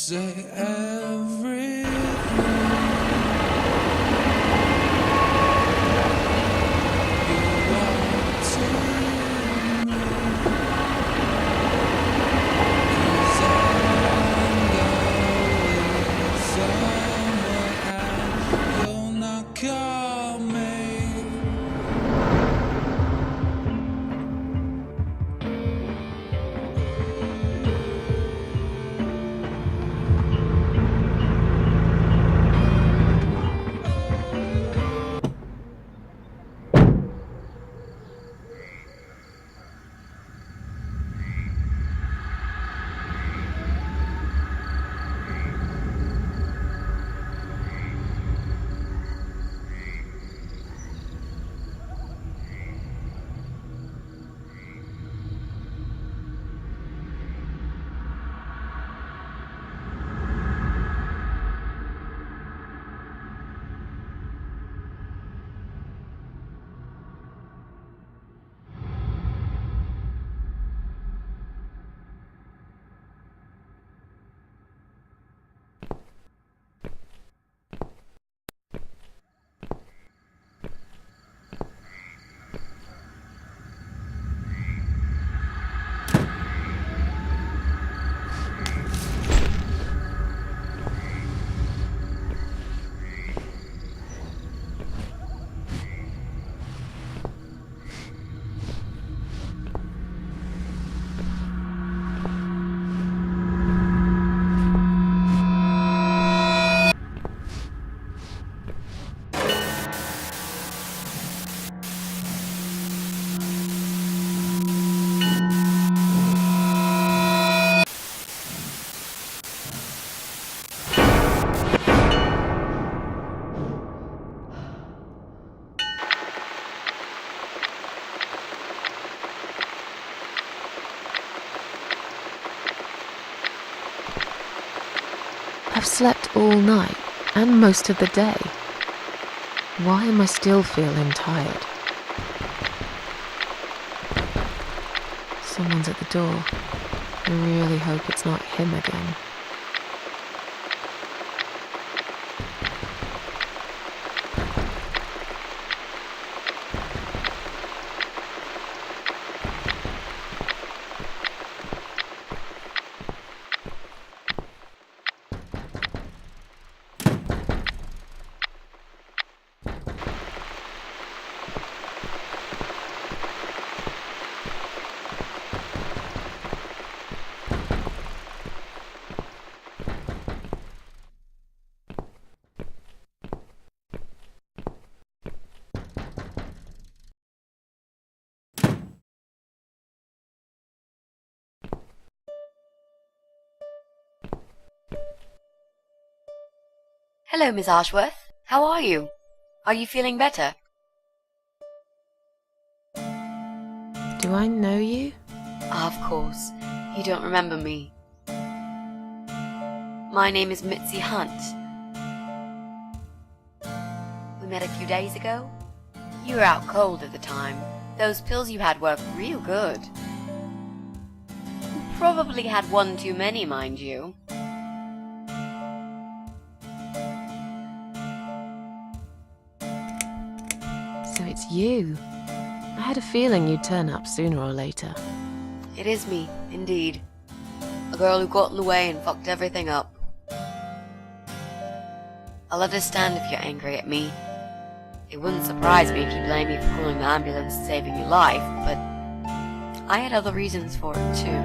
say everything. You want to me, 'cause I'm going somewhere and you'll not call me. I've slept all night and most of the day. Why am I still feeling tired? Someone's at the door. I really hope it's not him again. Hello, Miss Ashworth. How are you? Are you feeling better? Do I know you? Of course. You don't remember me. My name is Mitzi Hunt. We met a few days ago. You were out cold at the time. Those pills you had worked real good. You probably had one too many, mind you. So it's you. I had a feeling you'd turn up sooner or later. It is me, indeed. A girl who got in the way and fucked everything up. I'll understand if you're angry at me. It wouldn't surprise me if you blame me for calling the ambulance and saving your life, but I had other reasons for it too.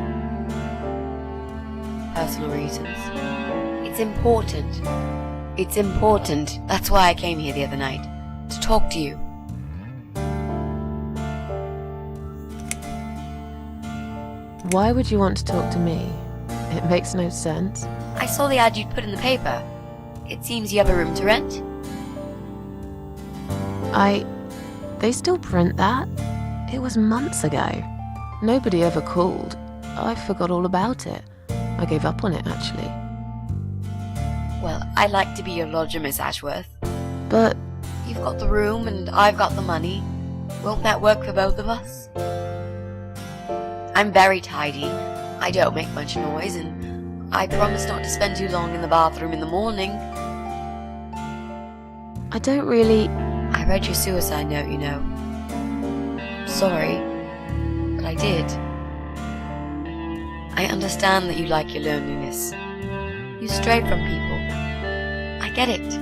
Personal reasons. It's important. It's important. That's why I came here the other night. To talk to you. Why would you want to talk to me? It makes no sense. I saw the ad you'd put in the paper. It seems you have a room to rent. They still print that? It was months ago. Nobody ever called. I forgot all about it. I gave up on it, actually. Well, I'd like to be your lodger, Miss Ashworth. But You've got the room and I've got the money. Won't that work for both of us? I'm very tidy. I don't make much noise and I promise not to spend too long in the bathroom in the morning. I don't really... I read your suicide note, you know. Sorry, but I did. I understand that you like your loneliness. You stray from people. I get it.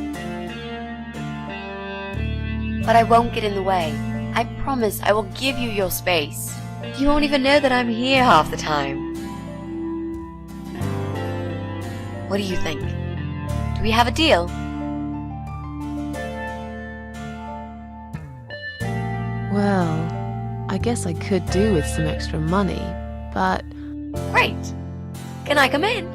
But I won't get in the way. I promise I will give you your space. You won't even know that I'm here half the time. What do you think? Do we have a deal? Well, I guess I could do with some extra money, but... Great. Can I come in?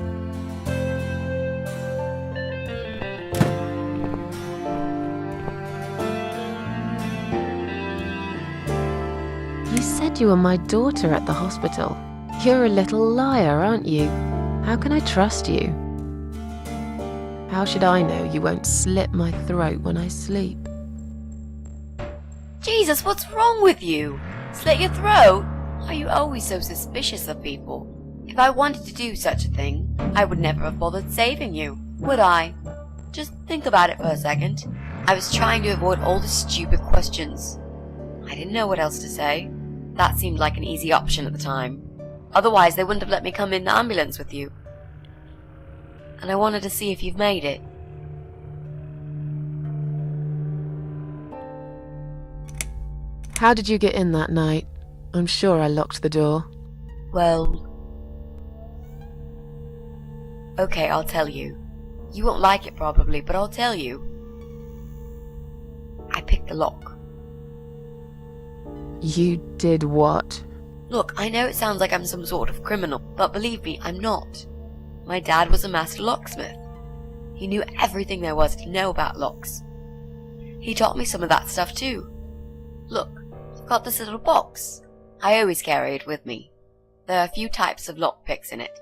You said you were my daughter at the hospital. You're a little liar, aren't you? How can I trust you? How should I know you won't slit my throat when I sleep? Jesus, what's wrong with you? Slit your throat? Are you always so suspicious of people? If I wanted to do such a thing, I would never have bothered saving you, would I? Just think about it for a second. I was trying to avoid all the stupid questions. I didn't know what else to say. That seemed like an easy option at the time. Otherwise, they wouldn't have let me come in the ambulance with you. And I wanted to see if you've made it. How did you get in that night? I'm sure I locked the door. Well... Okay, I'll tell you. You won't like it probably, but I'll tell you. I picked the lock. You did what? Look, I know it sounds like I'm some sort of criminal, but believe me, I'm not. My dad was a master locksmith. He knew everything there was to know about locks. He taught me some of that stuff too. Look, I've got this little box. I always carry it with me. There are a few types of lockpicks in it.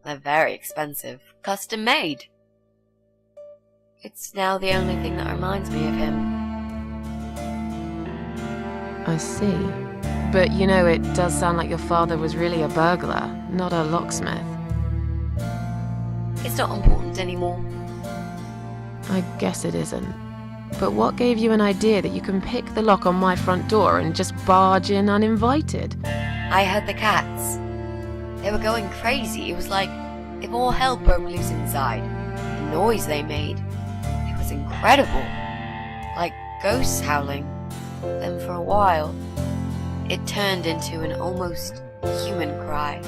They're very expensive, custom made. It's now the only thing that reminds me of him. I see. But you know, it does sound like your father was really a burglar, not a locksmith. It's not important anymore. I guess it isn't. But what gave you an idea that you can pick the lock on my front door and just barge in uninvited? I heard the cats. They were going crazy. It was like if all hell broke loose inside. The noise they made. It was incredible. Like ghosts howling. Then for a while, it turned into an almost human cry.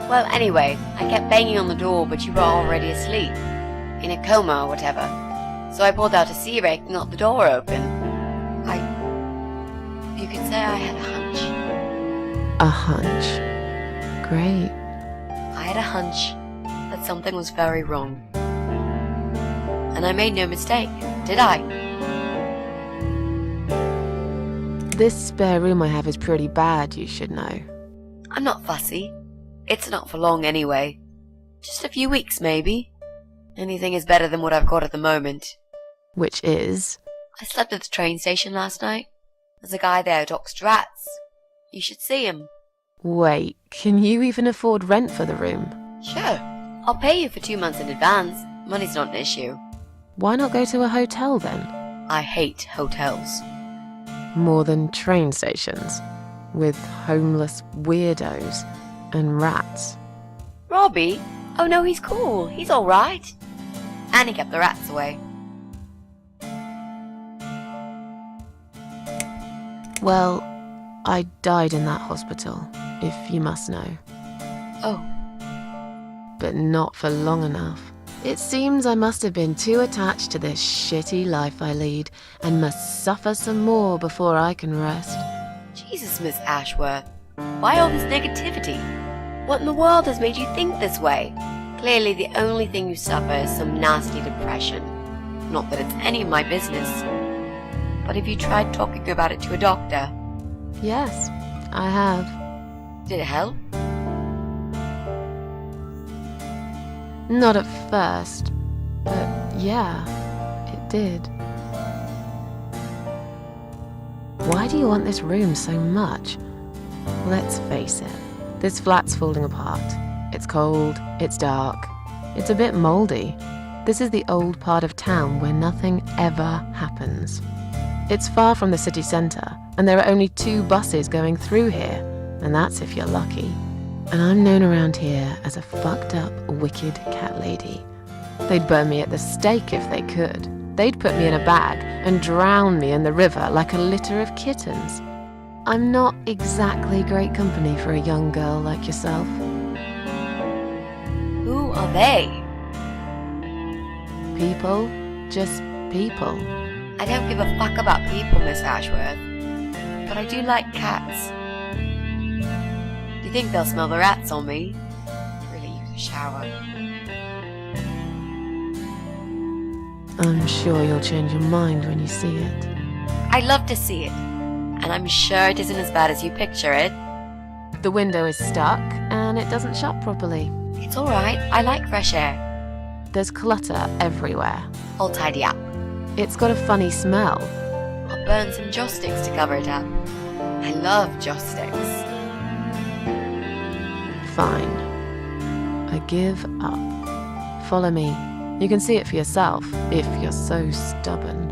Well, anyway, I kept banging on the door, but you were already asleep. In a coma or whatever. So I pulled out a sea rake and got the door open. You could say I had a hunch. A hunch. Great. I had a hunch that something was very wrong. And I made no mistake, did I? This spare room I have is pretty bad, you should know. I'm not fussy. It's not for long anyway. Just a few weeks, maybe. Anything is better than what I've got at the moment. Which is? I slept at the train station last night. There's a guy there who talks to rats. You should see him. Wait, can you even afford rent for the room? Sure. I'll pay you for 2 months in advance. Money's not an issue. Why not go to a hotel then? I hate hotels. More than train stations, with homeless weirdos and rats. Robbie? Oh no, he's cool. He's alright. And he kept the rats away. Well, I died in that hospital, if you must know. Oh. But not for long enough. It seems I must have been too attached to this shitty life I lead and must suffer some more before I can rest. Jesus, Miss Ashworth. Why all this negativity? What in the world has made you think this way? Clearly the only thing you suffer is some nasty depression. Not that it's any of my business. But have you tried talking about it to a doctor? Yes, I have. Did it help? Not at first, but yeah, it did. Why do you want this room so much? Let's face it, this flat's falling apart. It's cold, it's dark, it's a bit mouldy. This is the old part of town where nothing ever happens. It's far from the city centre, and there are only 2 buses going through here, and that's if you're lucky. And I'm known around here as a fucked up, wicked cat lady. They'd burn me at the stake if they could. They'd put me in a bag and drown me in the river like a litter of kittens. I'm not exactly great company for a young girl like yourself. Who are they? People, just people. I don't give a fuck about people, Miss Ashworth. But I do like cats. Do you think they'll smell the rats on me? Really use a shower. I'm sure you'll change your mind when you see it. I'd love to see it. And I'm sure it isn't as bad as you picture it. The window is stuck and it doesn't shut properly. It's alright, I like fresh air. There's clutter everywhere. I'll tidy up. It's got a funny smell. I'll burn some joss sticks to cover it up. I love joss sticks. Fine. I give up. Follow me. You can see it for yourself, if you're so stubborn.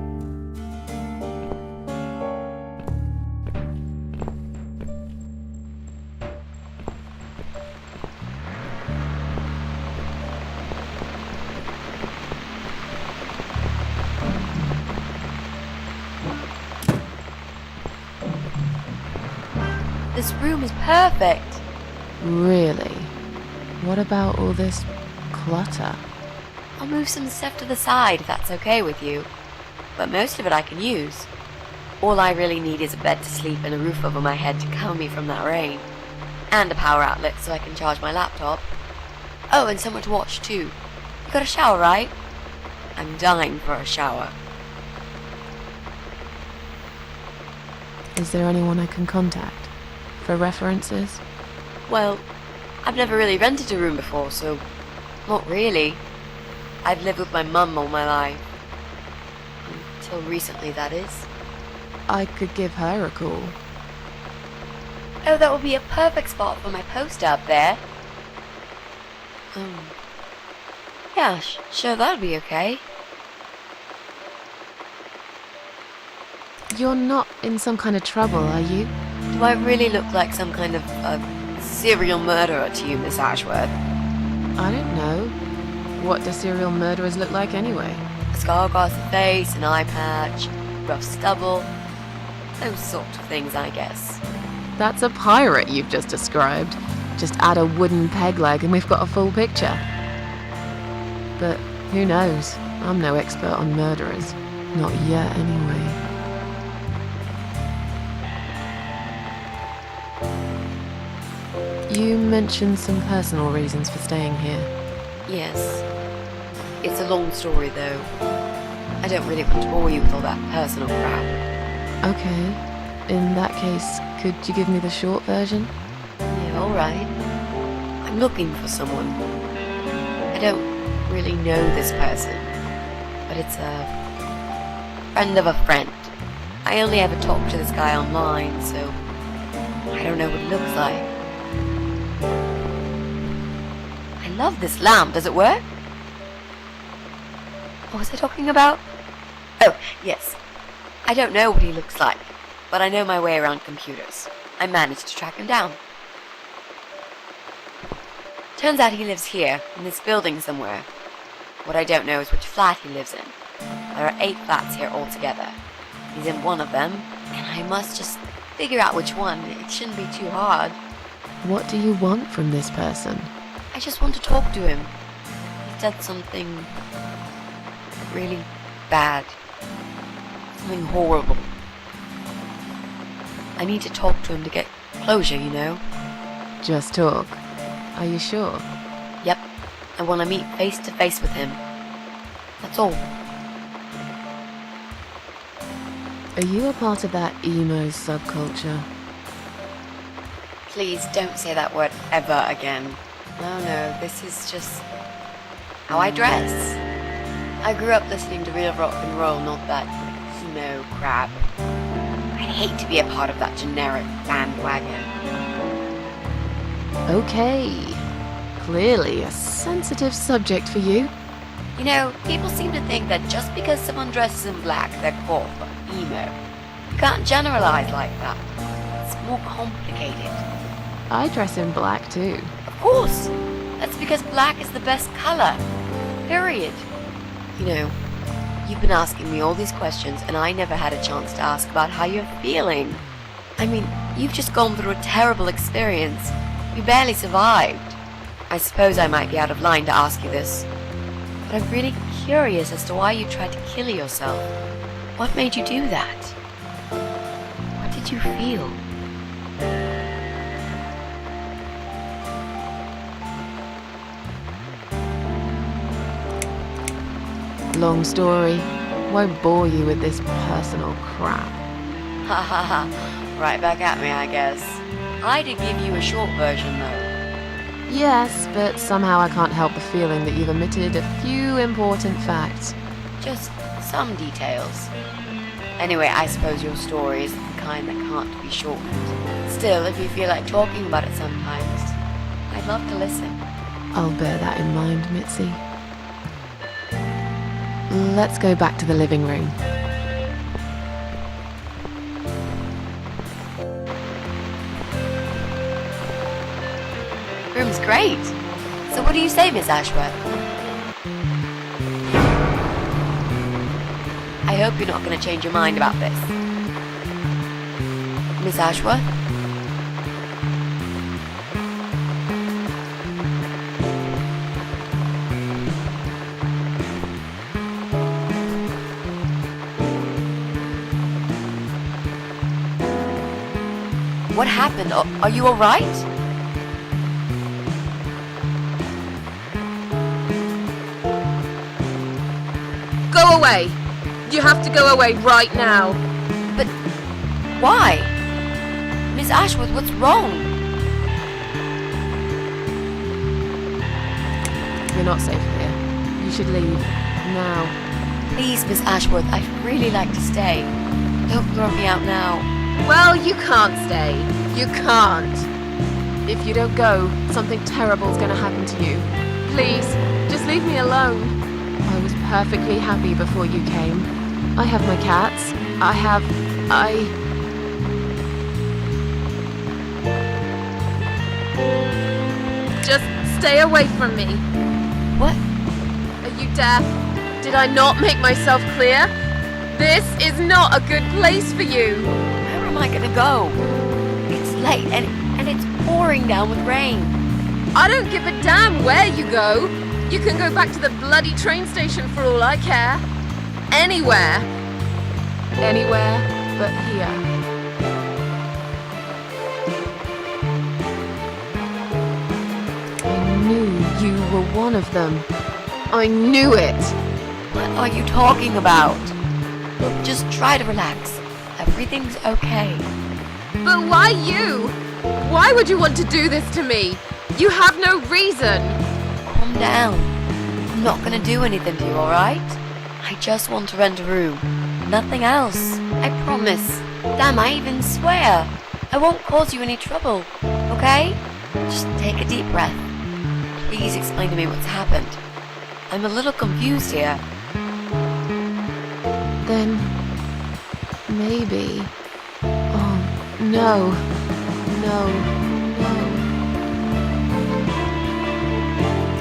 This room is perfect. Really? What about all this clutter? I'll move some stuff to the side if that's okay with you. But most of it I can use. All I really need is a bed to sleep and a roof over my head to cover me from that rain. And a power outlet so I can charge my laptop. Oh, and somewhere to watch too. You got a shower, right? I'm dying for a shower. Is there anyone I can contact? For references? Well, I've never really rented a room before, so not really. I've lived with my mum all my life. Until recently, that is. I could give her a call. Oh, that would be a perfect spot for my poster up there. Yeah, sure, that'll be okay. You're not in some kind of trouble, are you? Do I really look like some kind of serial murderer to you, Miss Ashworth? I don't know. What do serial murderers look like anyway? A scar across the face, an eye patch, rough stubble. Those sort of things, I guess. That's a pirate you've just described. Just add a wooden peg leg and we've got a full picture. But who knows? I'm no expert on murderers. Not yet, anyway. You mentioned some personal reasons for staying here. Yes. It's a long story, though. I don't really want to bore you with all that personal crap. Okay. In that case, could you give me the short version? Yeah, alright. I'm looking for someone. I don't really know this person, but it's a friend of a friend. I only ever talk to this guy online, so I don't know what he looks like. I love this lamp. Does it work? What was I talking about? Oh, yes. I don't know what he looks like, but I know my way around computers. I managed to track him down. Turns out he lives here, in this building somewhere. What I don't know is which flat he lives in. There are 8 flats here altogether. He's in one of them, and I must just figure out which one. It shouldn't be too hard. What do you want from this person? I just want to talk to him. He said something really bad. Something horrible. I need to talk to him to get closure, you know? Just talk. Are you sure? Yep. I want to meet face to face with him. That's all. Are you a part of that emo subculture? Please don't say that word ever again. No, this is just how I dress. I grew up listening to real rock and roll, not that emo crap. I hate to be a part of that generic bandwagon. Okay. Clearly a sensitive subject for you. You know, people seem to think that just because someone dresses in black, they're goth or emo. You can't generalize like that. It's more complicated. I dress in black too. Of course! That's because black is the best color. Period. You know, you've been asking me all these questions and I never had a chance to ask about how you're feeling. I mean, you've just gone through a terrible experience. You barely survived. I suppose I might be out of line to ask you this, but I'm really curious as to why you tried to kill yourself. What made you do that? What did you feel? Long story. Won't bore you with this personal crap. Ha ha ha. Right back at me, I guess. I did give you a short version, though. Yes, but somehow I can't help the feeling that you've omitted a few important facts. Just some details. Anyway, I suppose your story is the kind that can't be shortened. Still, if you feel like talking about it sometimes, I'd love to listen. I'll bear that in mind, Mitzi. Let's go back to the living room. Room's great. So what do you say, Miss Ashworth? I hope you're not going to change your mind about this. Miss Ashworth? What happened? Are you alright? Go away! You have to go away right now. But why? Miss Ashworth, what's wrong? You're not safe here. You should leave. Now. Please, Miss Ashworth, I'd really like to stay. Don't throw me out now. Well, you can't stay. You can't. If you don't go, something terrible's gonna happen to you. Please, just leave me alone. I was perfectly happy before you came. I have my cats. Just stay away from me. What? Are you deaf? Did I not make myself clear? This is not a good place for you. Where am I gonna go? It's late and it's pouring down with rain. I don't give a damn where you go. You can go back to the bloody train station for all I care. Anywhere. Anywhere but here. I knew you were one of them. I knew it. What are you talking about? Look, just try to relax. Everything's okay. But why you? Why would you want to do this to me? You have no reason. Calm down. I'm not gonna do anything to you, alright? I just want to rent a room. Nothing else. I promise. Damn, I even swear. I won't cause you any trouble, okay? Just take a deep breath. Please explain to me what's happened. I'm a little confused here. Then maybe. Oh, no. No.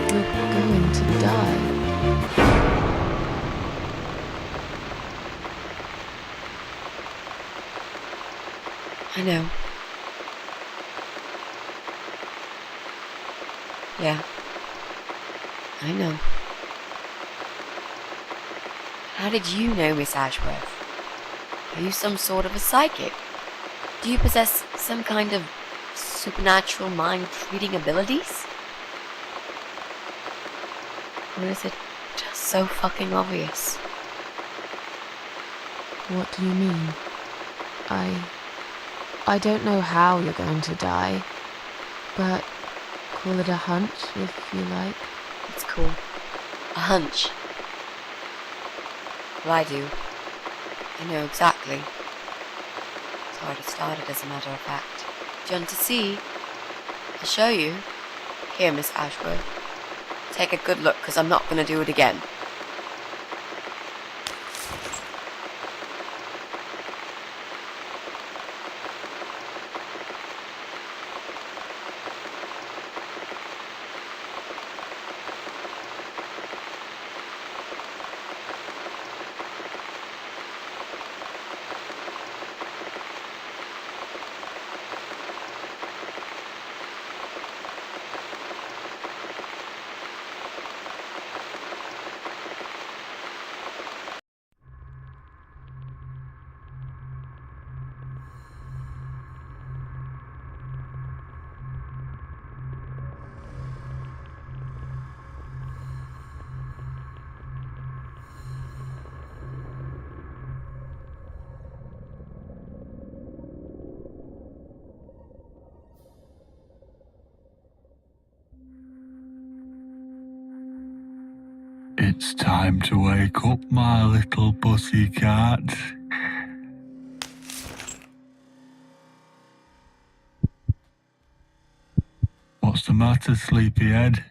You're going to die. I know. Yeah. I know. How did you know, Miss Ashworth? Are you some sort of a psychic? Do you possess some kind of supernatural mind-reading abilities? Or is it just so fucking obvious? What do you mean? I don't know how you're going to die, but call it a hunch if you like. It's cool. A hunch. Well, I do. I know exactly. It's already started, as a matter of fact. Do you want to see? I'll show you. Here, Miss Ashworth. Take a good look, 'cause I'm not gonna do it again. It's time to wake up, my little pussycat. What's the matter, sleepyhead?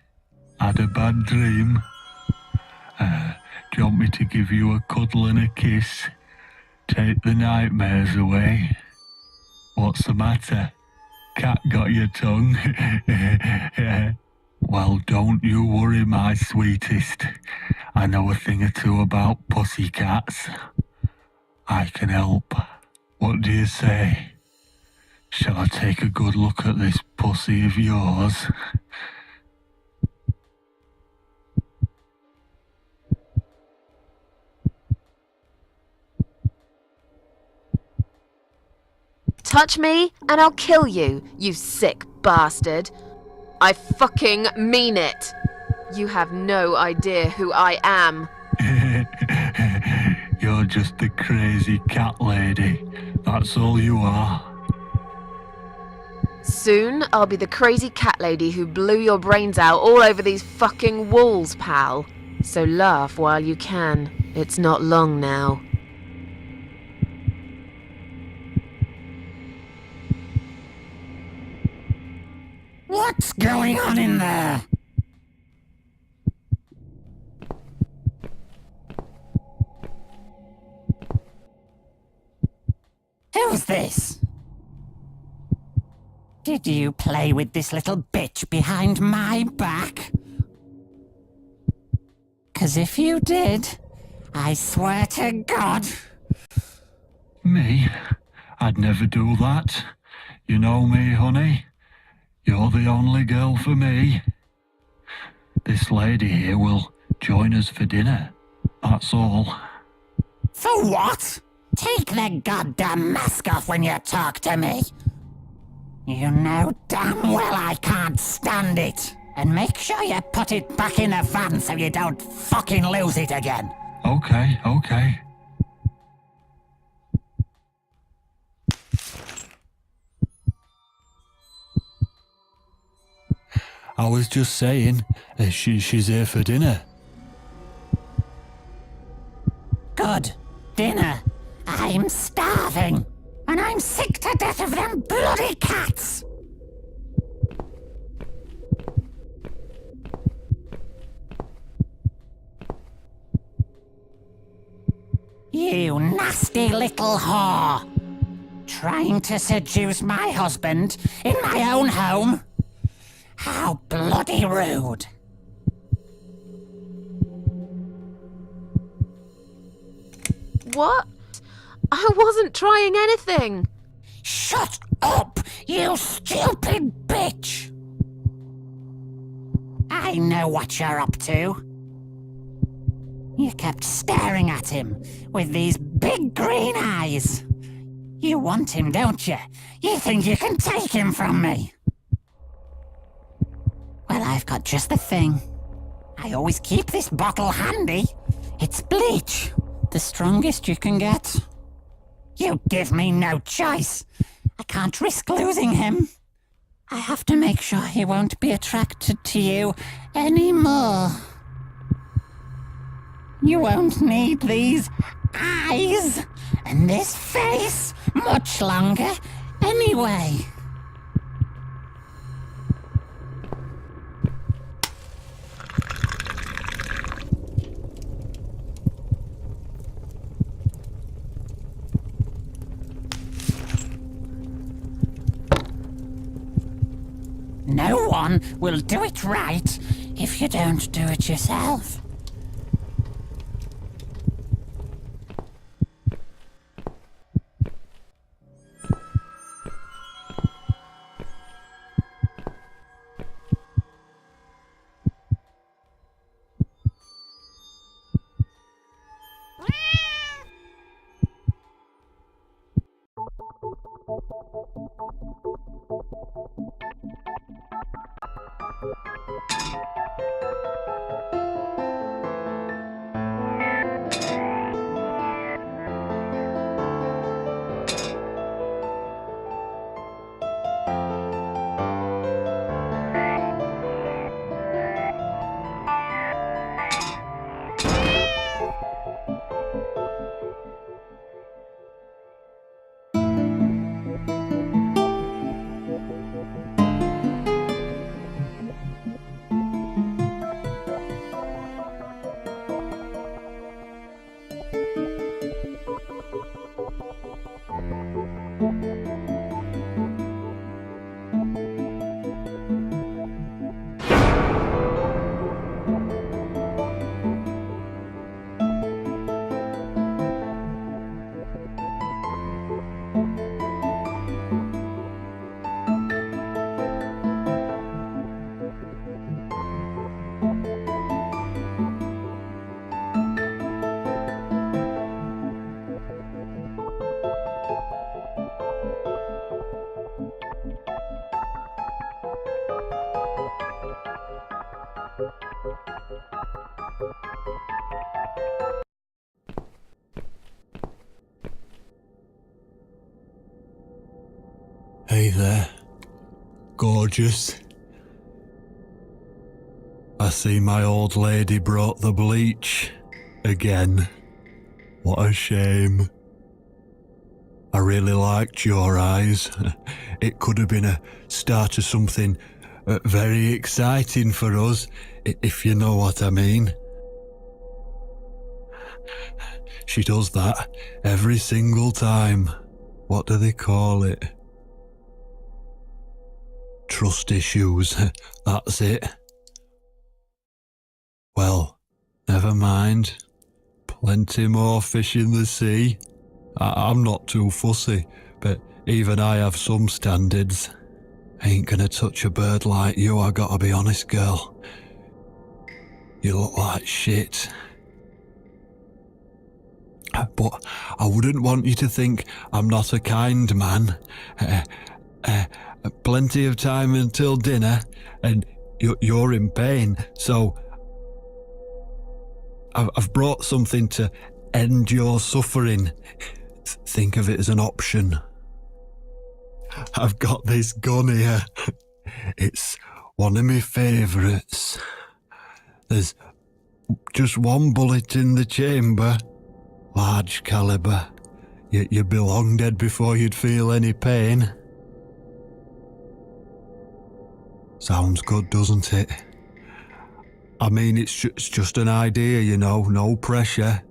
Had a bad dream? Do you want me to give you a cuddle and a kiss? Take the nightmares away? What's the matter? Cat got your tongue? Well, don't you worry, my sweetest. I know a thing or two about pussycats. I can help. What do you say? Shall I take a good look at this pussy of yours? Touch me and I'll kill you, you sick bastard. I fucking mean it. You have no idea who I am. You're just a crazy cat lady. That's all you are. Soon I'll be the crazy cat lady who blew your brains out all over these fucking walls, pal. So laugh while you can. It's not long now. What's going on in there? Who's this? Did you play with this little bitch behind my back? 'Cause if you did, I swear to God... Me? I'd never do that. You know me, honey. You're the only girl for me. This lady here will join us for dinner. That's all. For what? Take the goddamn mask off when you talk to me. You know damn well I can't stand it. And make sure you put it back in the van so you don't fucking lose it again. Okay. I was just saying, she's here for dinner. Good. Dinner. I'm starving. And I'm sick to death of them bloody cats. You nasty little whore. Trying to seduce my husband in my own home? How bloody rude. What? I wasn't trying anything. Shut up, you stupid bitch! I know what you're up to. You kept staring at him with these big green eyes. You want him, don't you? You think you can take him from me? Well, I've got just the thing. I always keep this bottle handy. It's bleach, the strongest you can get. You give me no choice. I can't risk losing him. I have to make sure he won't be attracted to you anymore. You won't need these eyes and this face much longer anyway. No one will do it right if you don't do it yourself. Hey there, gorgeous. I see my old lady brought the bleach again. What a shame. I really liked your eyes. It could have been a start of something very exciting for us, if you know what I mean. She does that every single time. What do they call it? Trust issues, that's it. Well, never mind. Plenty more fish in the sea. I'm not too fussy, but even I have some standards. Ain't gonna touch a bird like you, I gotta be honest, girl. You look like shit. But I wouldn't want you to think I'm not a kind man. Plenty of time until dinner, and you're in pain, so I've brought something to end your suffering. Think of it as an option. I've got this gun here. It's one of my favourites. There's just one bullet in the chamber. Large caliber. You'd be long dead before you'd feel any pain. Sounds good, doesn't it? I mean, it's just an idea, you know, no pressure.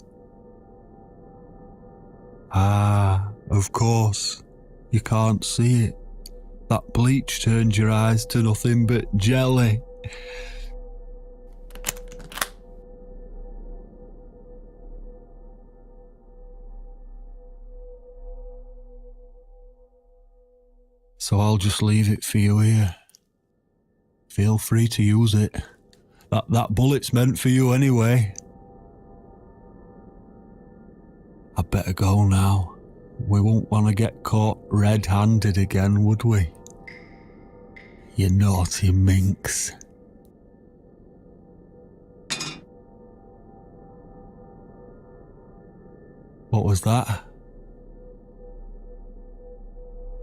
Ah, of course. You can't see it. That bleach turns your eyes to nothing but jelly. So I'll just leave it for you here. Feel free to use it. That bullet's meant for you anyway. I'd better go now. We won't want to get caught red-handed again, would we? You naughty minx. What was that?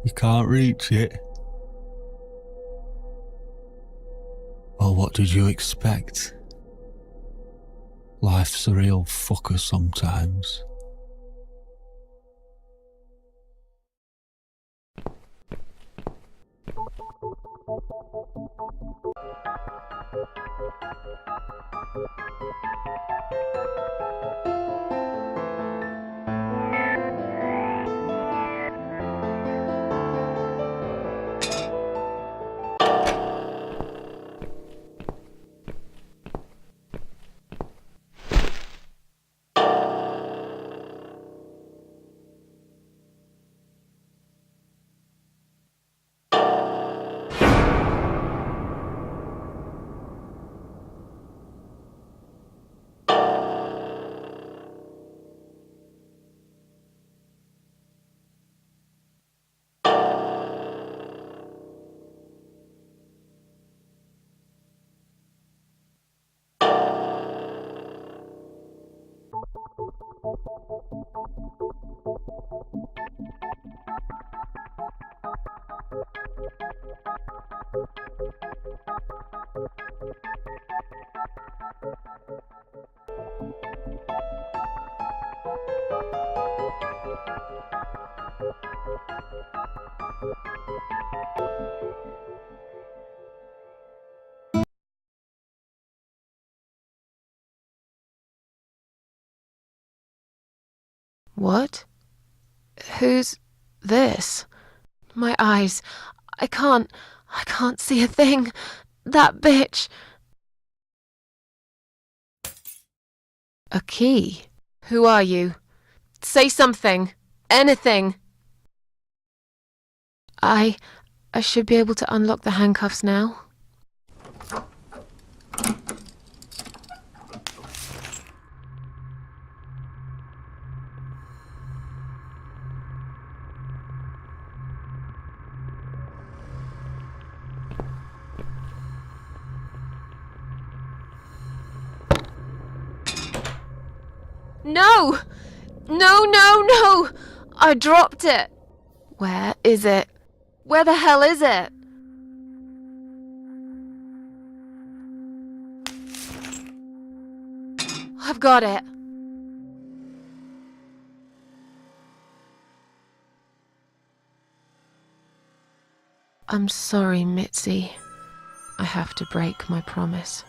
You can't reach it? Well, what did you expect? Life's a real fucker sometimes. What? Who's this? My eyes. I can't see a thing. That bitch. A key? Who are you? Say something. Anything. I should be able to unlock the handcuffs now. No! No, no, no! I dropped it. Where is it? Where the hell is it? I've got it. I'm sorry, Mitzi. I have to break my promise.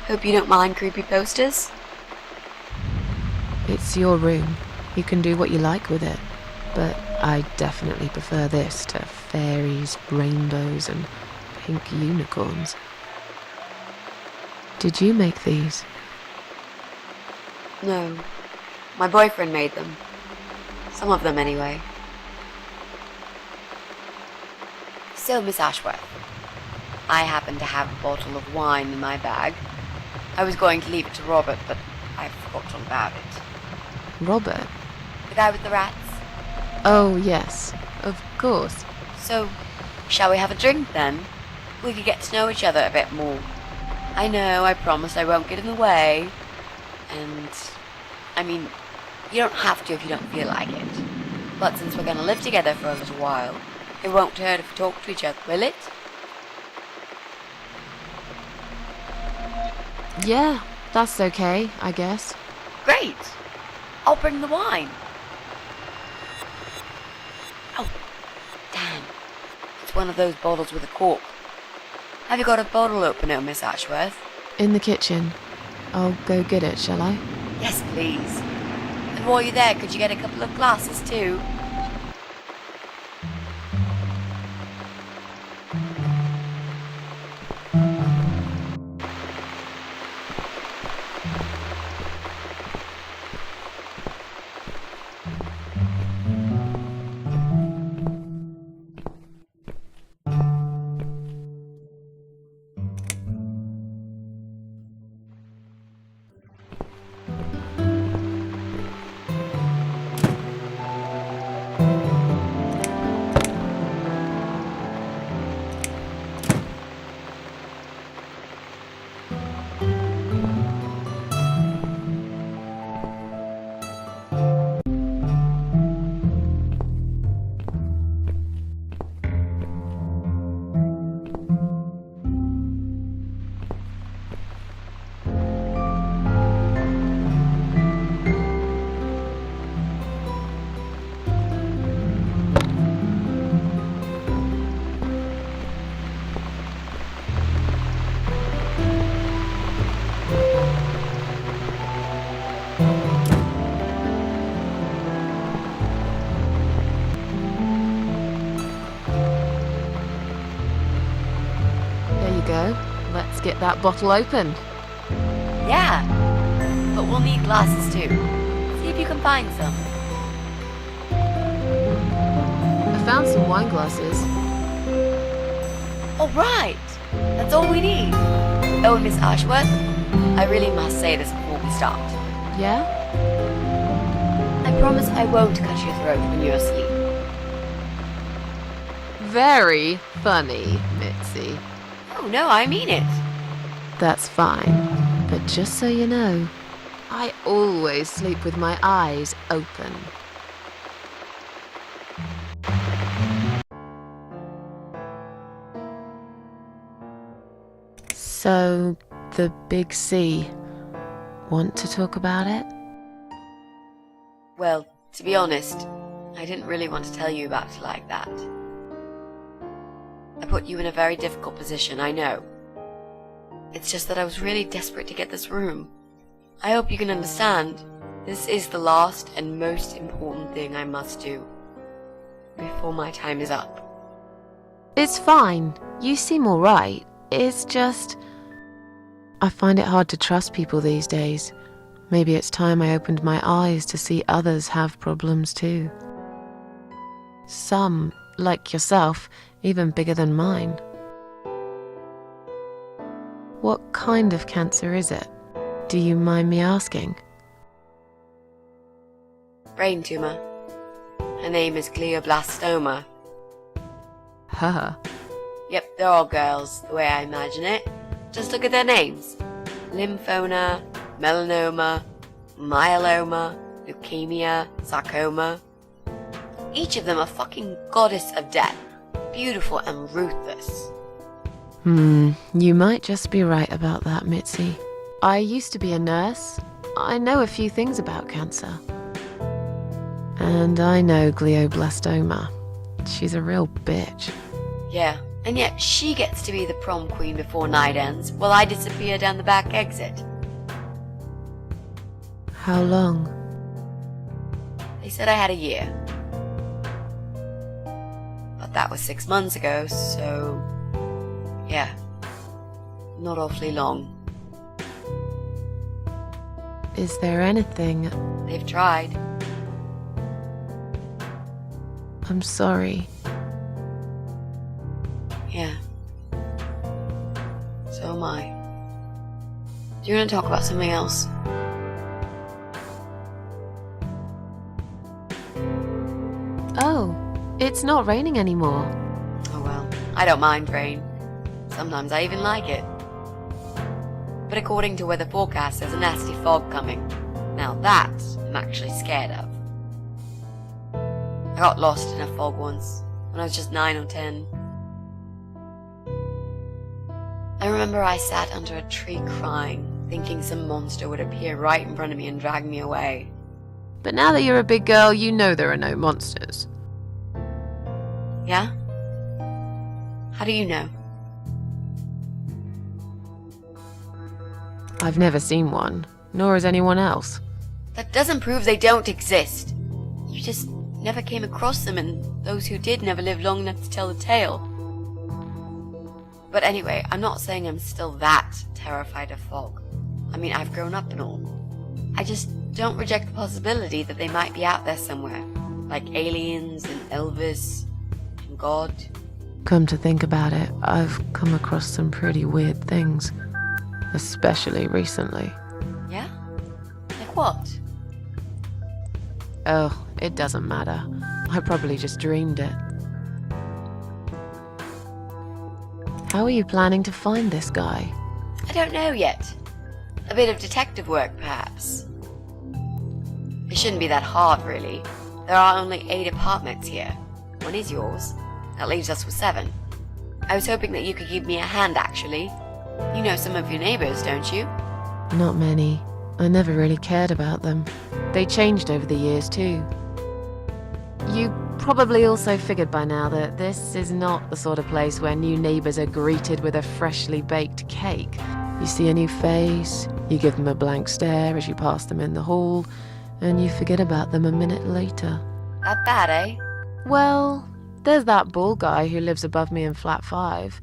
Hope you don't mind creepy posters. It's your room. You can do what you like with it. But I definitely prefer this to fairies, rainbows, and pink unicorns. Did you make these? No. My boyfriend made them. Some of them, anyway. So, Miss Ashworth, I happen to have a bottle of wine in my bag. I was going to leave it to Robert, but I forgot all about it. Robert? The guy with the rats? Oh, yes. Of course. So, shall we have a drink then? We could get to know each other a bit more. I know, I promised I won't get in the way. And, I mean, you don't have to if you don't feel like it. But since we're going to live together for a little while, it won't hurt if we talk to each other, will it? Yeah, that's okay, I guess. Great! I'll bring the wine. Oh, damn. It's one of those bottles with a cork. Have you got a bottle opener, Miss Ashworth? In the kitchen. I'll go get it, shall I? Yes, please. And while you're there, could you get a couple of glasses too? Go. Let's get that bottle opened. Yeah, but we'll need glasses too. See if you can find some. I found some wine glasses. All right, that's all we need. Oh, and Miss Ashworth, I really must say this before we start. Yeah? I promise I won't cut your throat when you're asleep. Very funny, Mitzi. Oh no, I mean it. That's fine. But just so you know, I always sleep with my eyes open. So, the big C. Want to talk about it? Well, to be honest, I didn't really want to tell you about it like that. I put you in a very difficult position, I know. It's just that I was really desperate to get this room. I hope you can understand. This is the last and most important thing I must do before my time is up. It's fine. You seem alright. It's just... I find it hard to trust people these days. Maybe it's time I opened my eyes to see others have problems too. Some, like yourself, even bigger than mine. What kind of cancer is it? Do you mind me asking? Brain tumor. Her name is glioblastoma. Huh. Yep, they're all girls, the way I imagine it. Just look at their names. Lymphoma, melanoma, myeloma, leukemia, sarcoma. Each of them a fucking goddess of death. Beautiful and ruthless. You might just be right about that, Mitzi. I used to be a nurse. I know a few things about cancer. And I know glioblastoma. She's a real bitch. Yeah, and yet she gets to be the prom queen before night ends, while I disappear down the back exit. How long? They said I had a year. But that was 6 months ago, so... yeah. Not awfully long. Is there anything... They've tried. I'm sorry. Yeah. So am I. Do you want to talk about something else? Oh, it's not raining anymore. Oh well, I don't mind rain. Sometimes I even like it. But according to weather forecast, there's a nasty fog coming. Now that I'm actually scared of. I got lost in a fog once, when I was just 9 or 10. I remember I sat under a tree crying, thinking some monster would appear right in front of me and drag me away. But now that you're a big girl, you know there are no monsters. Yeah? How do you know? I've never seen one, nor has anyone else. That doesn't prove they don't exist. You just never came across them, and those who did never lived long enough to tell the tale. But anyway, I'm not saying I'm still that terrified of fog. I mean, I've grown up and all. I just don't reject the possibility that they might be out there somewhere. Like aliens and Elvis and God. Come to think about it, I've come across some pretty weird things. Especially recently. Yeah? Like what? Oh, it doesn't matter. I probably just dreamed it. How are you planning to find this guy? I don't know yet. A bit of detective work, perhaps. It shouldn't be that hard, really. There are only 8 apartments here. One is yours. That leaves us with 7. I was hoping that you could give me a hand, actually. You know some of your neighbors, don't you? Not many. I never really cared about them. They changed over the years too. You probably also figured by now that this is not the sort of place where new neighbors are greeted with a freshly baked cake. You see a new face, you give them a blank stare as you pass them in the hall, and you forget about them a minute later. That bad, eh? Well, there's that bald guy who lives above me in flat 5.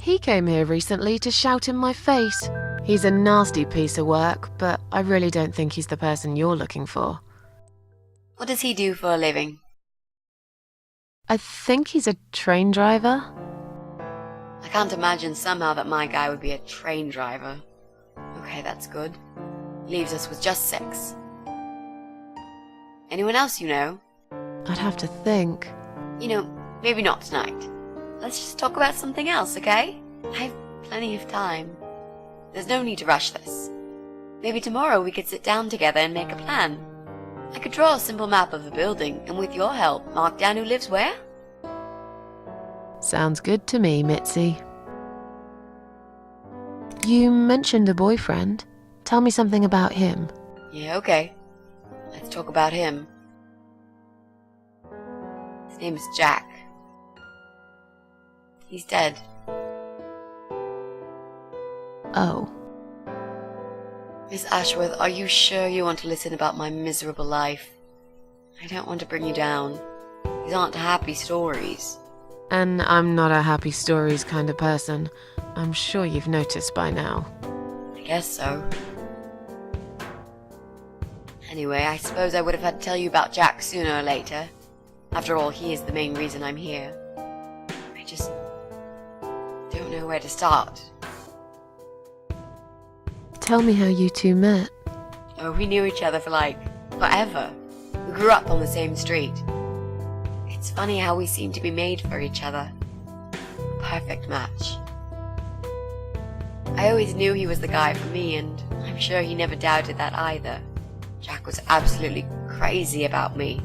He came here recently to shout in my face. He's a nasty piece of work, but I really don't think he's the person you're looking for. What does he do for a living? I think he's a train driver. I can't imagine somehow that my guy would be a train driver. Okay, that's good. Leaves us with just 6. Anyone else you know? I'd have to think. You know, maybe not tonight. Let's just talk about something else, okay? I have plenty of time. There's no need to rush this. Maybe tomorrow we could sit down together and make a plan. I could draw a simple map of the building, and with your help, mark down who lives where. Sounds good to me, Mitzi. You mentioned a boyfriend. Tell me something about him. Yeah, okay. Let's talk about him. His name is Jack. He's dead. Oh. Miss Ashworth, are you sure you want to listen about my miserable life? I don't want to bring you down. These aren't happy stories. And I'm not a happy stories kind of person. I'm sure you've noticed by now. I guess so. Anyway, I suppose I would have had to tell you about Jack sooner or later. After all, he is the main reason I'm here. I just don't know where to start. Tell me how you two met. Oh, we knew each other for forever. We grew up on the same street. It's funny how we seem to be made for each other. Perfect match. I always knew he was the guy for me, and I'm sure he never doubted that either. Jack was absolutely crazy about me.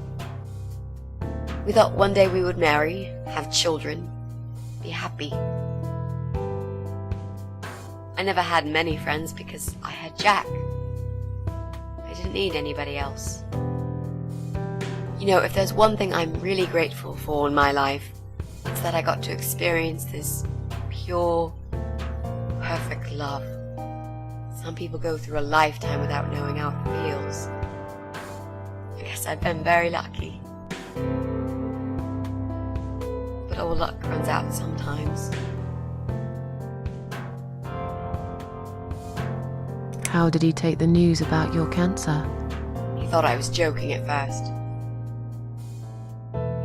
We thought one day we would marry, have children, be happy. I never had many friends because I had Jack. I didn't need anybody else. You know, if there's one thing I'm really grateful for in my life, it's that I got to experience this pure, perfect love. Some people go through a lifetime without knowing how it feels. I guess I've been very lucky. But all luck runs out sometimes. How did he take the news about your cancer? He thought I was joking at first.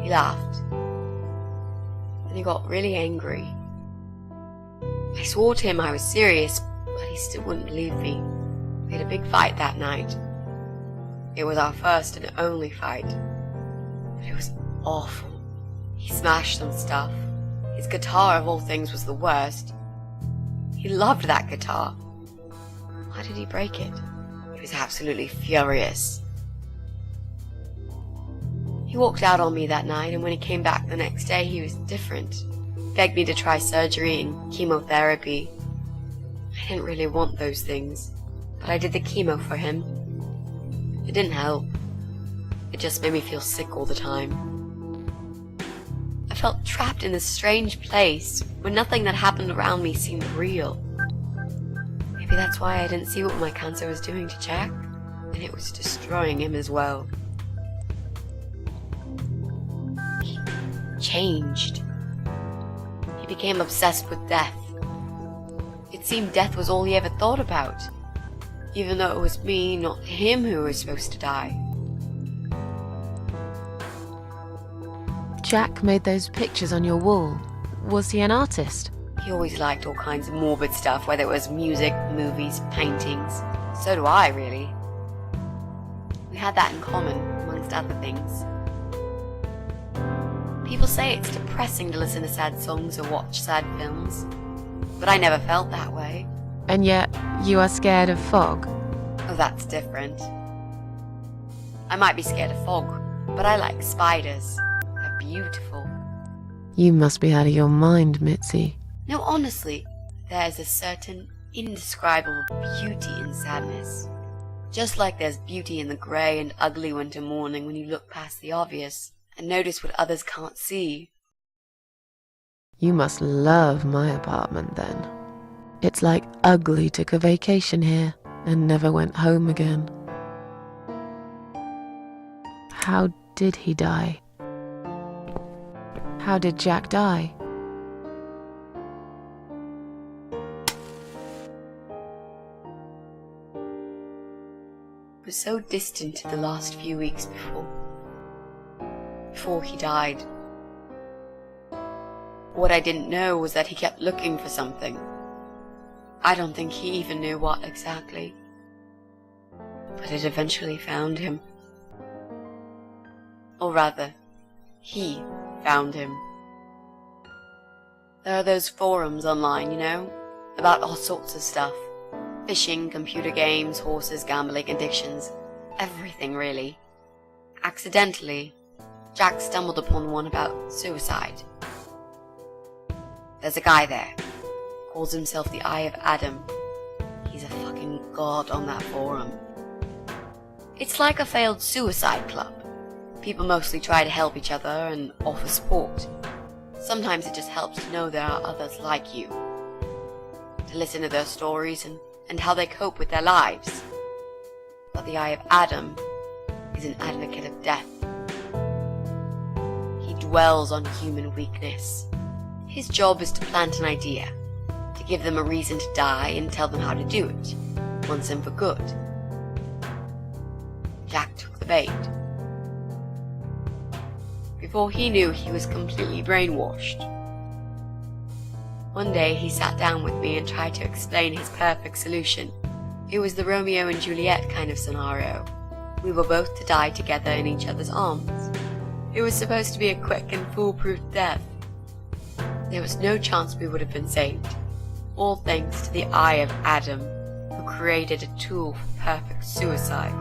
He laughed. Then he got really angry. I swore to him I was serious, but he still wouldn't believe me. We had a big fight that night. It was our first and only fight. But it was awful. He smashed some stuff. His guitar, of all things, was the worst. He loved that guitar. Why did he break it? He was absolutely furious. He walked out on me that night, and when he came back the next day, he was different. Begged me to try surgery and chemotherapy. I didn't really want those things, but I did the chemo for him. It didn't help. It just made me feel sick all the time. I felt trapped in this strange place where nothing that happened around me seemed real. Maybe that's why I didn't see what my cancer was doing to Jack, and it was destroying him as well. He changed. He became obsessed with death. It seemed death was all he ever thought about, even though it was me, not him, who was supposed to die. Jack made those pictures on your wall. Was he an artist? He always liked all kinds of morbid stuff, whether it was music, movies, paintings. So do I, really. We had that in common, amongst other things. People say it's depressing to listen to sad songs or watch sad films, but I never felt that way. And yet, you are scared of fog. Oh, that's different. I might be scared of fog, but I like spiders. They're beautiful. You must be out of your mind, Mitzi. No, honestly, there's a certain indescribable beauty in sadness. Just like there's beauty in the grey and ugly winter morning when you look past the obvious and notice what others can't see. You must love my apartment then. It's like Ugly took a vacation here and never went home again. How did he die? How did Jack die? It was so distant in the last few weeks before he died. What I didn't know was that he kept looking for something. I don't think he even knew what exactly. But it eventually found him. Or rather, he found him. There are those forums online, you know, about all sorts of stuff. Fishing, computer games, horses, gambling, addictions. Everything, really. Accidentally, Jack stumbled upon one about suicide. There's a guy there. Calls himself the Eye of Adam. He's a fucking god on that forum. It's like a failed suicide club. People mostly try to help each other and offer support. Sometimes it just helps to know there are others like you. To listen to their stories and how they cope with their lives. But the Eye of Adam is an advocate of death. He dwells on human weakness. His job is to plant an idea, to give them a reason to die and tell them how to do it, once and for good. Jack took the bait. Before he knew, he was completely brainwashed. One day he sat down with me and tried to explain his perfect solution. It was the Romeo and Juliet kind of scenario. We were both to die together in each other's arms. It was supposed to be a quick and foolproof death. There was no chance we would have been saved. All thanks to the Eye of Adam, who created a tool for perfect suicide.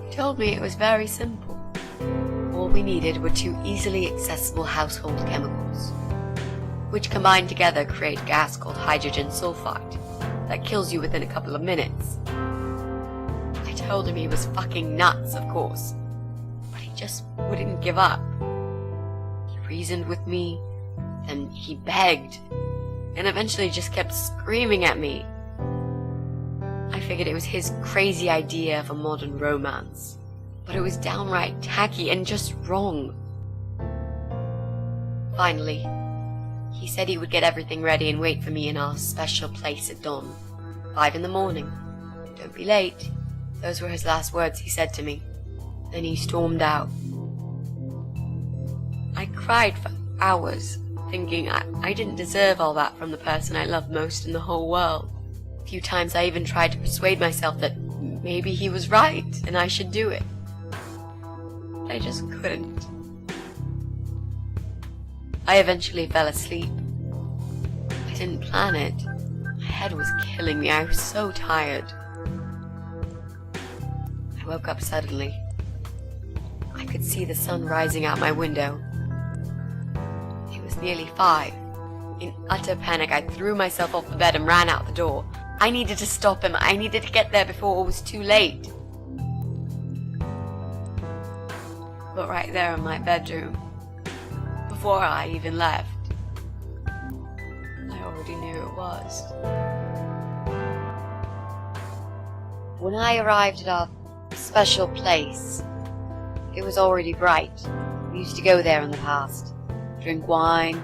He told me it was very simple. All we needed were 2 easily accessible household chemicals, which combined together create a gas called hydrogen sulfide that kills you within a couple of minutes. I told him he was fucking nuts, of course, but he just wouldn't give up. He reasoned with me, then he begged, and eventually just kept screaming at me. I figured it was his crazy idea of a modern romance, but it was downright tacky and just wrong. Finally, he said he would get everything ready and wait for me in our special place at dawn, 5 a.m. Don't be late. Those were his last words he said to me. Then he stormed out. I cried for hours, thinking I didn't deserve all that from the person I loved most in the whole world. A few times I even tried to persuade myself that maybe he was right and I should do it. But I just couldn't. I eventually fell asleep. I didn't plan it. My head was killing me. I was so tired. I woke up suddenly. I could see the sun rising out my window. It was nearly 5. In utter panic, I threw myself off the bed and ran out the door. I needed to stop him. I needed to get there before it was too late. But right there in my bedroom, before I even left, I already knew it was. When I arrived at our special place, it was already bright. We used to go there in the past, drink wine,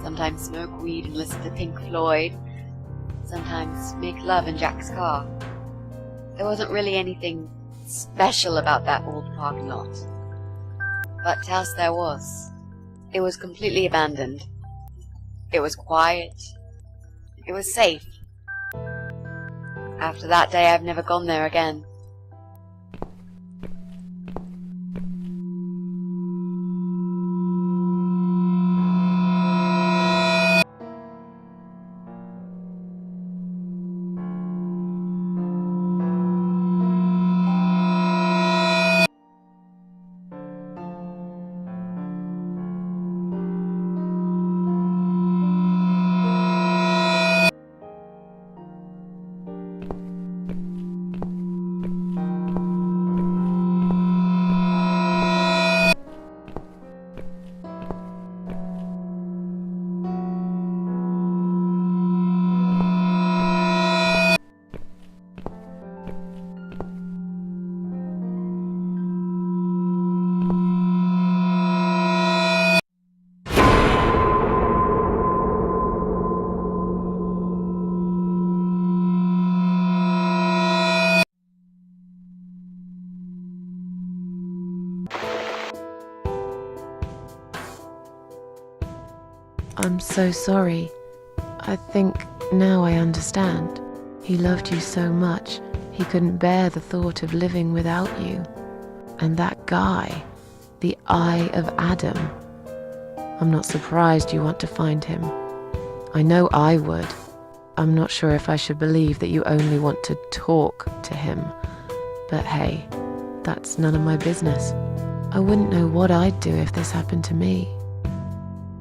sometimes smoke weed and listen to Pink Floyd, sometimes make love in Jack's car. There wasn't really anything special about that old parking lot. But to us there was. It was completely abandoned. It was quiet. It was safe. After that day, I've never gone there again. I'm so sorry. I think now I understand. He loved you so much, he couldn't bear the thought of living without you. And that guy, the Eye of Adam. I'm not surprised you want to find him. I know I would. I'm not sure if I should believe that you only want to talk to him. But hey, that's none of my business. I wouldn't know what I'd do if this happened to me.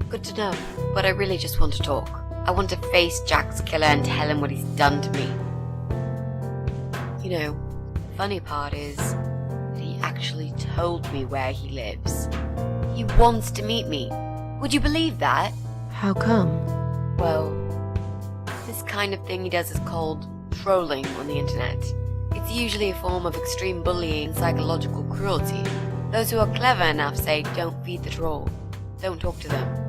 Good to know, but I really just want to talk. I want to face Jack's killer and tell him what he's done to me. You know, the funny part is that he actually told me where he lives. He wants to meet me. Would you believe that? How come? Well, this kind of thing he does is called trolling on the internet. It's usually a form of extreme bullying and psychological cruelty. Those who are clever enough say don't feed the troll. Don't talk to them.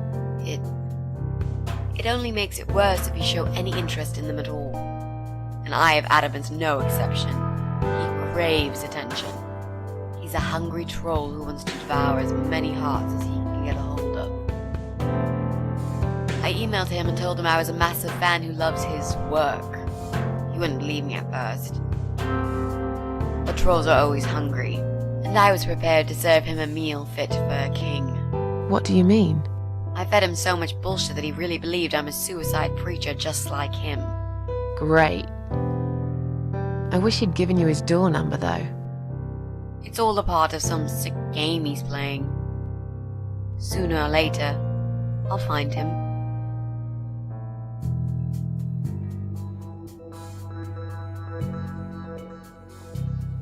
It only makes it worse if you show any interest in them at all. And Eye of Adam is no exception. He craves attention. He's a hungry troll who wants to devour as many hearts as he can get a hold of. I emailed him and told him I was a massive fan who loves his work. He wouldn't believe me at first. But trolls are always hungry, and I was prepared to serve him a meal fit for a king. What do you mean? I fed him so much bullshit that he really believed I'm a suicide preacher just like him. Great. I wish he'd given you his door number, though. It's all a part of some sick game he's playing. Sooner or later, I'll find him.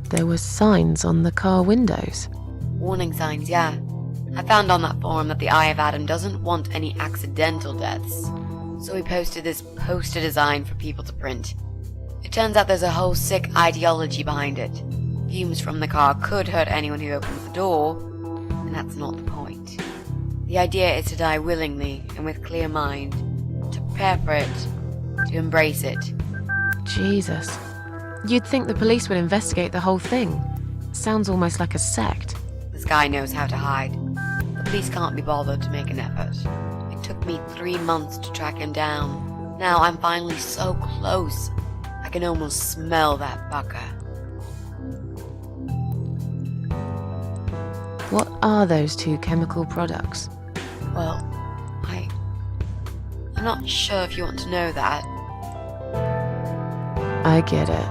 There were signs on the car windows. Warning signs, yeah. I found on that forum that the Eye of Adam doesn't want any accidental deaths, so he posted this poster design for people to print. It turns out there's a whole sick ideology behind it. Fumes from the car could hurt anyone who opens the door, and that's not the point. The idea is to die willingly and with clear mind, to prepare for it, to embrace it. Jesus. You'd think the police would investigate the whole thing. Sounds almost like a sect. This guy knows how to hide. The police can't be bothered to make an effort. It took me 3 months to track him down. Now I'm finally so close. I can almost smell that fucker. What are those two chemical products? Well, I'm not sure if you want to know that. I get it.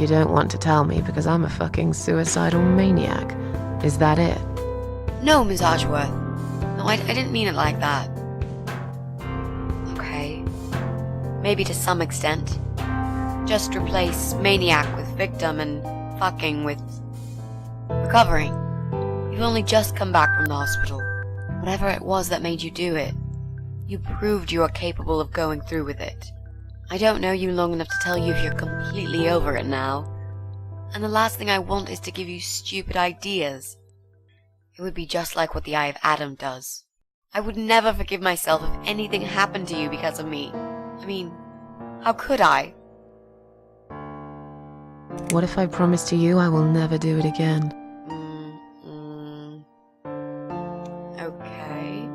You don't want to tell me because I'm a fucking suicidal maniac. Is that it? No, Miss Ashworth. No, I didn't mean it like that. Okay. Maybe to some extent. Just replace maniac with victim and fucking with recovering. You've only just come back from the hospital. Whatever it was that made you do it, you proved you are capable of going through with it. I don't know you long enough to tell you if you're completely over it now. And the last thing I want is to give you stupid ideas. It would be just like what the Eye of Adam does. I would never forgive myself if anything happened to you because of me. I mean, how could I? What if I promise to you I will never do it again? Okay.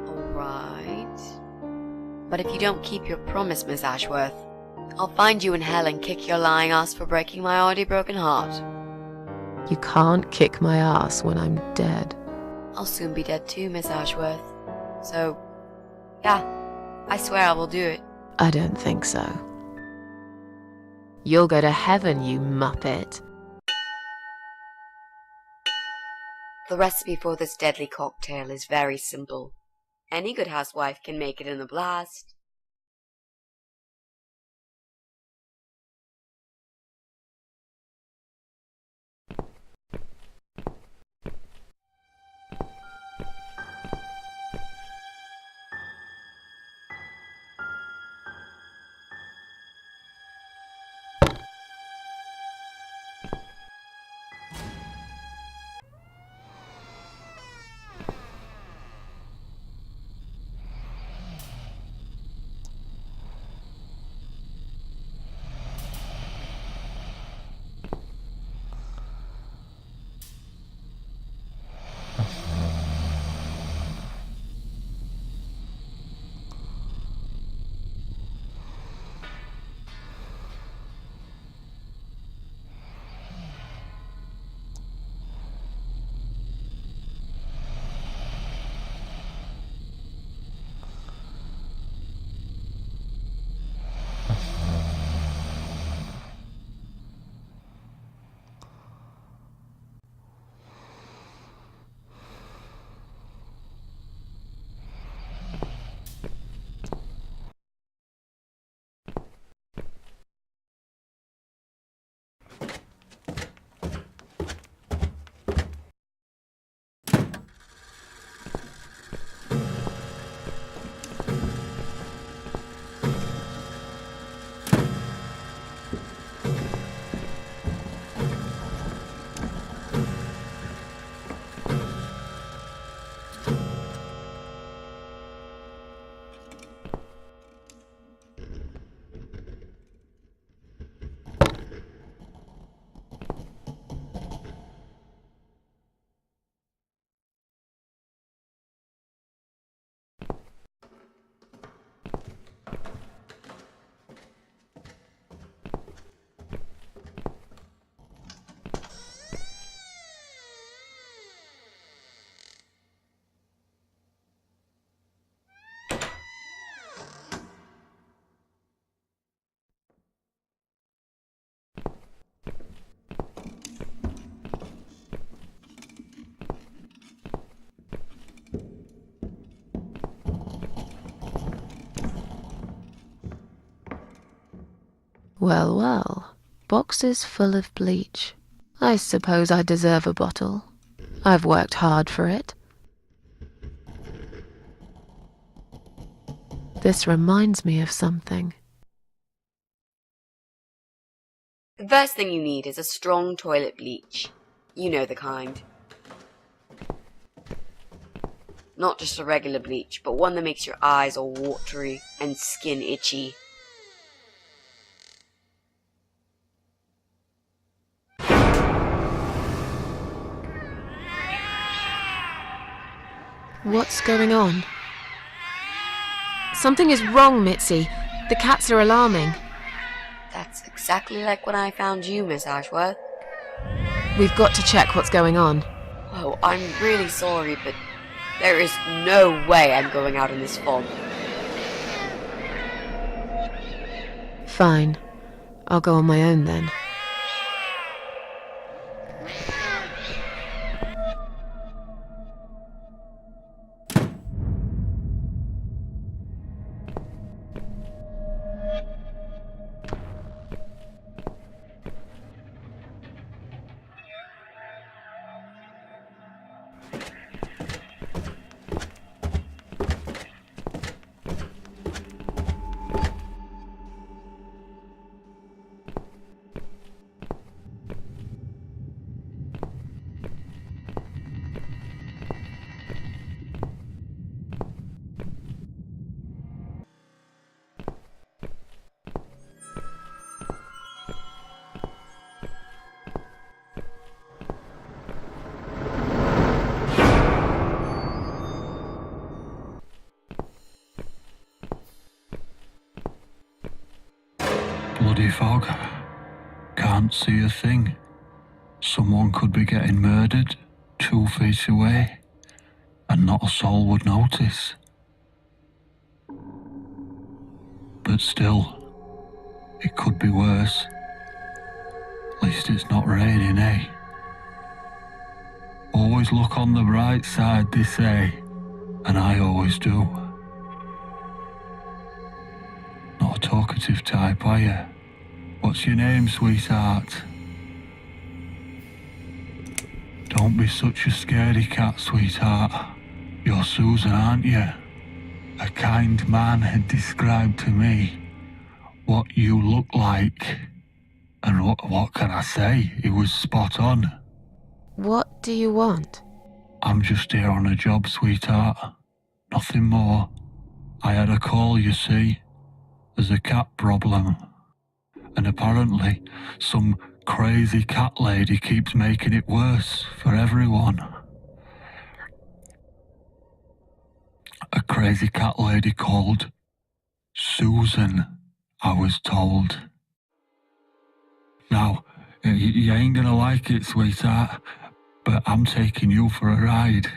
Alright. But if you don't keep your promise, Miss Ashworth, I'll find you in hell and kick your lying ass for breaking my already broken heart. You can't kick my ass when I'm dead. I'll soon be dead too, Miss Ashworth. So, yeah, I swear I will do it. I don't think so. You'll go to heaven, you muppet. The recipe for this deadly cocktail is very simple. Any good housewife can make it in a blast. Well, well. Boxes full of bleach. I suppose I deserve a bottle. I've worked hard for it. This reminds me of something. The first thing you need is a strong toilet bleach. You know the kind. Not just a regular bleach, but one that makes your eyes all watery and skin itchy. What's going on? Something is wrong, Mitzi. The cats are alarming. That's exactly like when I found you, Miss Ashworth. We've got to check what's going on. Oh, I'm really sorry, but there is no way I'm going out in this fog. Fine. I'll go on my own then. Bloody fog. Can't see a thing. Someone could be getting murdered 2 feet away, and not a soul would notice. But still, it could be worse. At least it's not raining, eh? Always look on the bright side, they say, and I always do. Not a talkative type, are you? What's your name, sweetheart? Don't be such a scaredy cat, sweetheart. You're Susan, aren't you? A kind man had described to me what you look like. And what can I say? He was spot on. What do you want? I'm just here on a job, sweetheart. Nothing more. I had a call, you see. There's a cat problem. And apparently, some crazy cat lady keeps making it worse for everyone. A crazy cat lady called Susan, I was told. Now, you ain't gonna like it, sweetheart, but I'm taking you for a ride.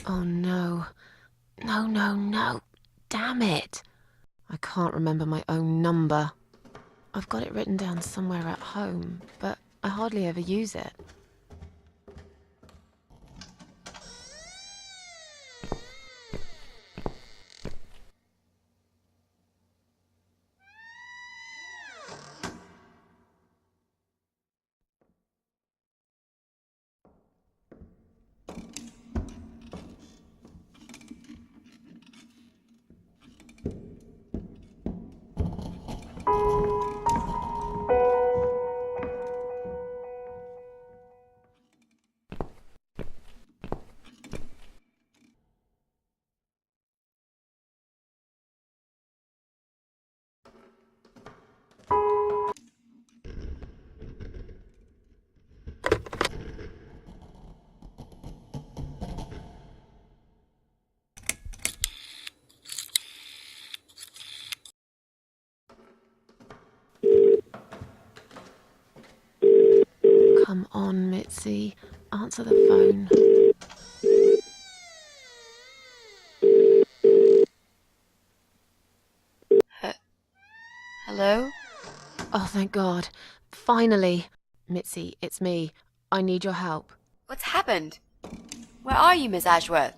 Oh no. No, no, no. Damn it. I can't remember my own number. I've got it written down somewhere at home, but I hardly ever use it. Come on, Mitzi. Answer the phone. Hello? Oh, thank God. Finally. Mitzi, it's me. I need your help. What's happened? Where are you, Miss Ashworth?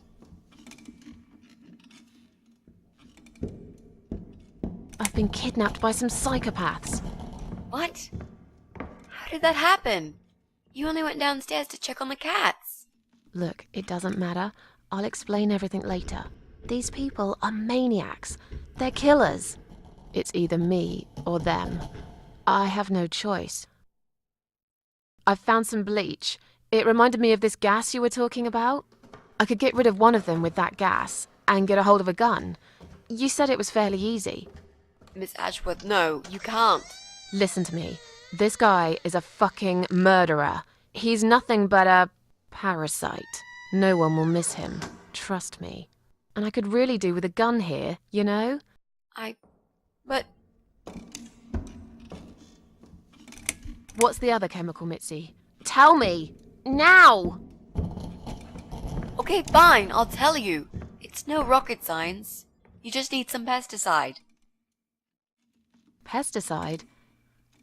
I've been kidnapped by some psychopaths. What? How did that happen? You only went downstairs to check on the cats. Look, it doesn't matter. I'll explain everything later. These people are maniacs. They're killers. It's either me or them. I have no choice. I've found some bleach. It reminded me of this gas you were talking about. I could get rid of one of them with that gas and get a hold of a gun. You said it was fairly easy. Miss Ashworth, no, you can't. Listen to me. This guy is a fucking murderer. He's nothing but a parasite. No one will miss him. Trust me. And I could really do with a gun here, you know? But What's the other chemical, Mitzi? Tell me! Now! okay, fine, I'll tell you. It's no rocket science. You just need some pesticide. Pesticide?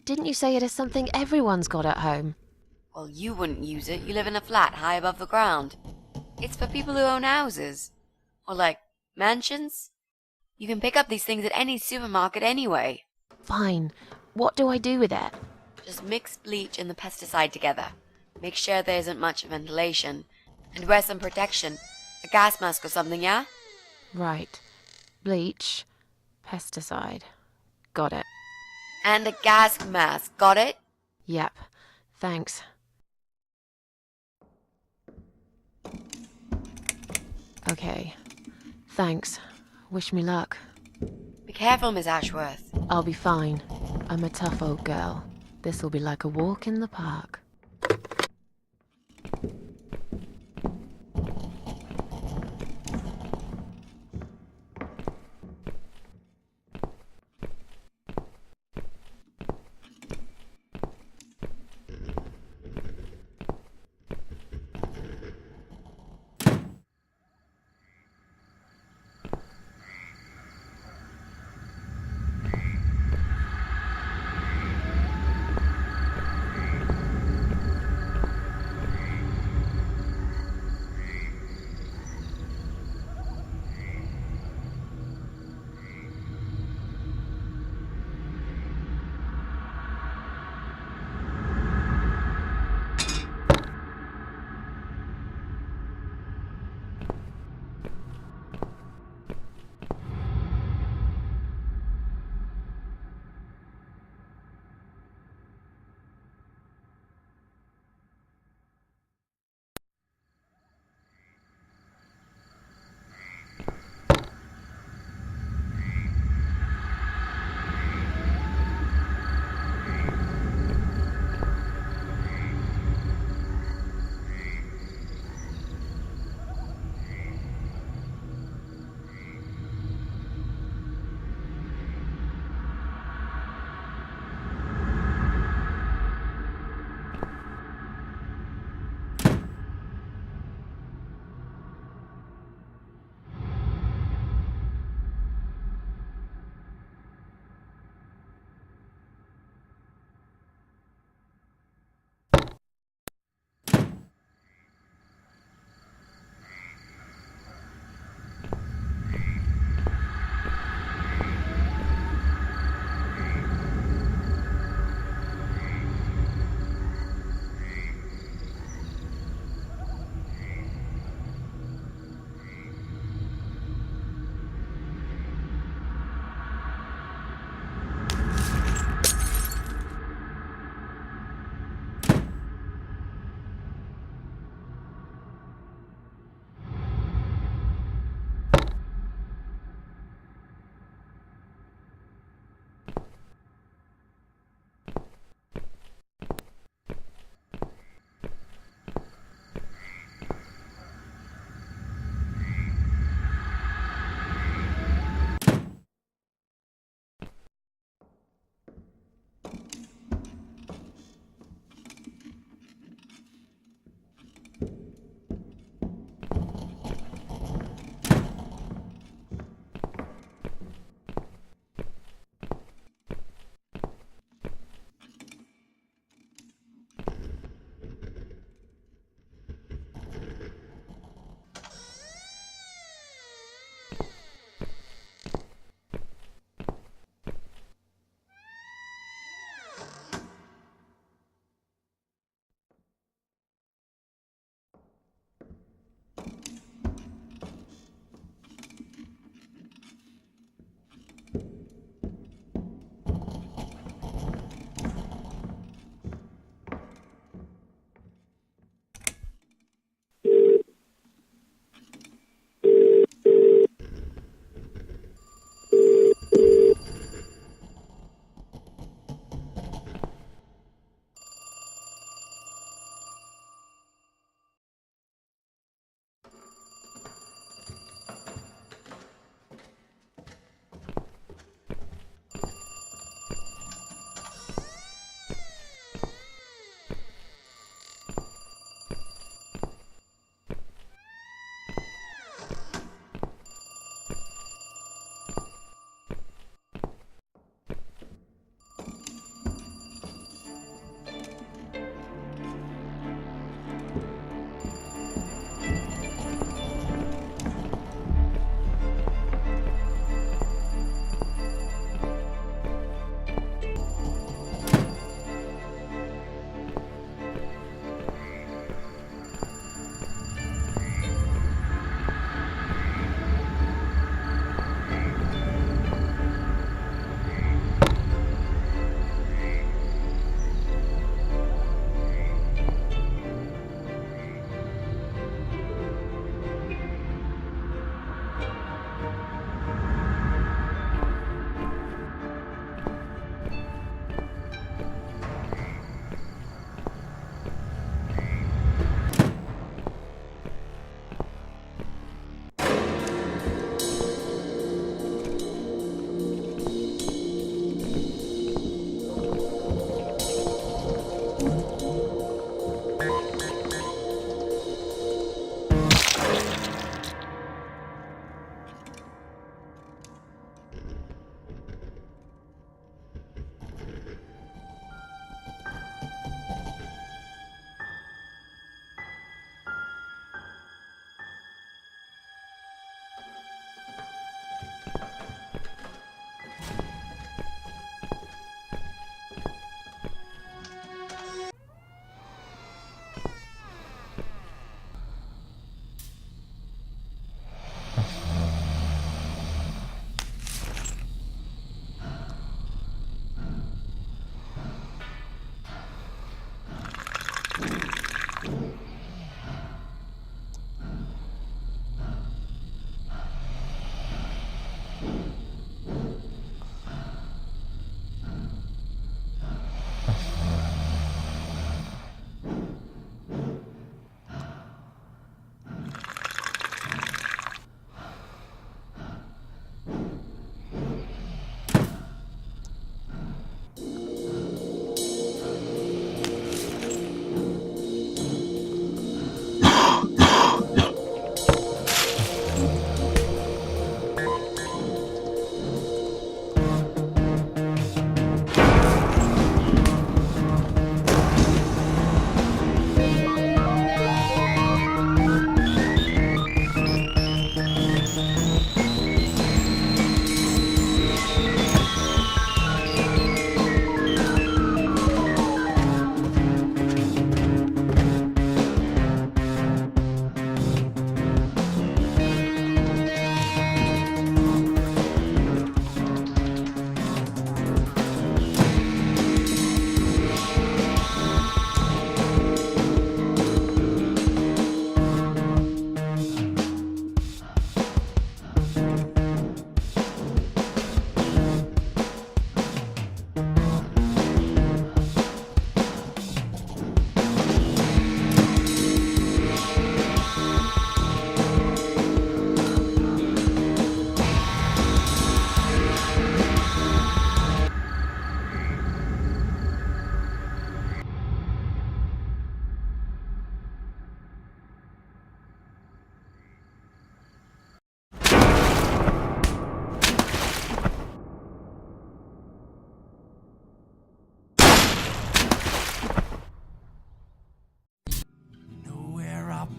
Didn't you say it is something everyone's got at home? Well, you wouldn't use it. You live in a flat high above the ground. It's for people who own houses. Or like, mansions. You can pick up these things at any supermarket anyway. Fine. What do I do with it? Just mix bleach and the pesticide together. Make sure there isn't much ventilation. And wear some protection. A gas mask or something, yeah? Right. Bleach. Pesticide. Got it. And a gas mask, got it? Yep. Thanks. Okay. Thanks. Wish me luck. Be careful, Miss Ashworth. I'll be fine. I'm a tough old girl. This'll be like a walk in the park.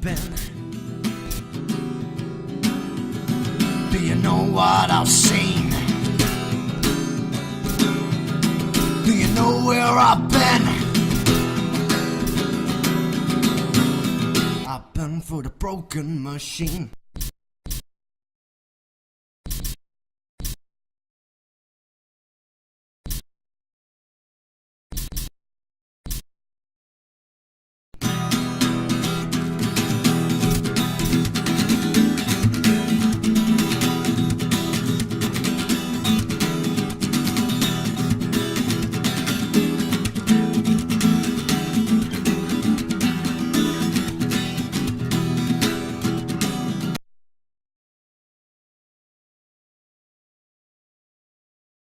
been? Do you know what I've seen? Do you know where I've been? I've been for the broken machine.